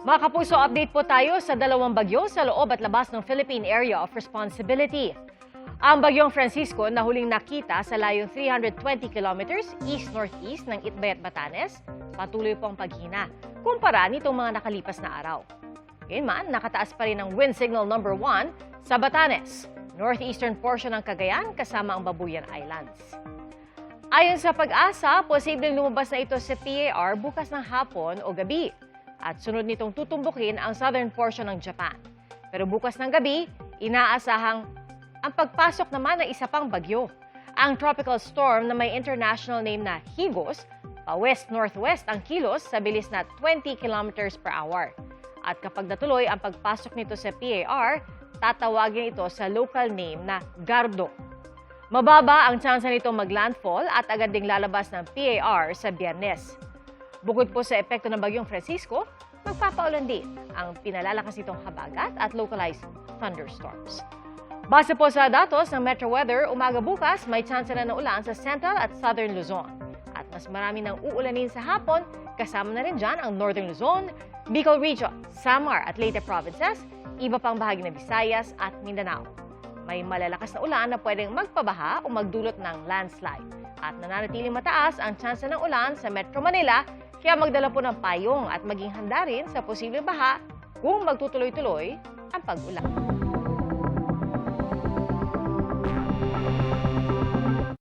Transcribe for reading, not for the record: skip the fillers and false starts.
Mga kapuso, update po tayo sa dalawang bagyo sa loob at labas ng Philippine Area of Responsibility. Ang bagyong Francisco na huling nakita sa layong 320 kilometers east-northeast ng Itbayat, Batanes, patuloy pong paghina kumpara nitong mga nakalipas na araw. Gayunman, nakataas pa rin ang wind signal number 1 sa Batanes, northeastern portion ng Cagayan kasama ang Babuyan Islands. Ayon sa Pag-asa, posibleng lumabas na ito sa PAR bukas ng hapon o gabi. At sunod nitong tutumbukin ang southern portion ng Japan. Pero bukas ng gabi, inaasahang ang pagpasok naman ng isa pang bagyo. Ang tropical storm na may international name na Higos, pa-west-northwest ang kilos sa bilis na 20 kilometers per hour. At kapag natuloy ang pagpasok nito sa PAR, tatawagin ito sa local name na Gardo. Mababa ang tsansa nito mag-landfall at agad ding lalabas ng PAR sa Biyernes. Bukod po sa epekto ng bagyong Francisco, magpapaulan din ang pinalalakas nitong habagat at localized thunderstorms. Base po sa datos ng Metro Weather, umaga bukas may tsansa na ng ulan sa Central at Southern Luzon. At mas marami nang uulanin sa hapon, kasama na rin dyan ang Northern Luzon, Bicol Region, Samar at Leyte Provinces, iba pang bahagi ng Visayas at Mindanao. May malalakas na ulan na pwedeng magpabaha o magdulot ng landslide. At nananatiling mataas ang tsansa ng ulan sa Metro Manila, kaya magdala po ng payong at maging handa rin sa posibleng baha kung magtutuloy-tuloy ang pag-ulan.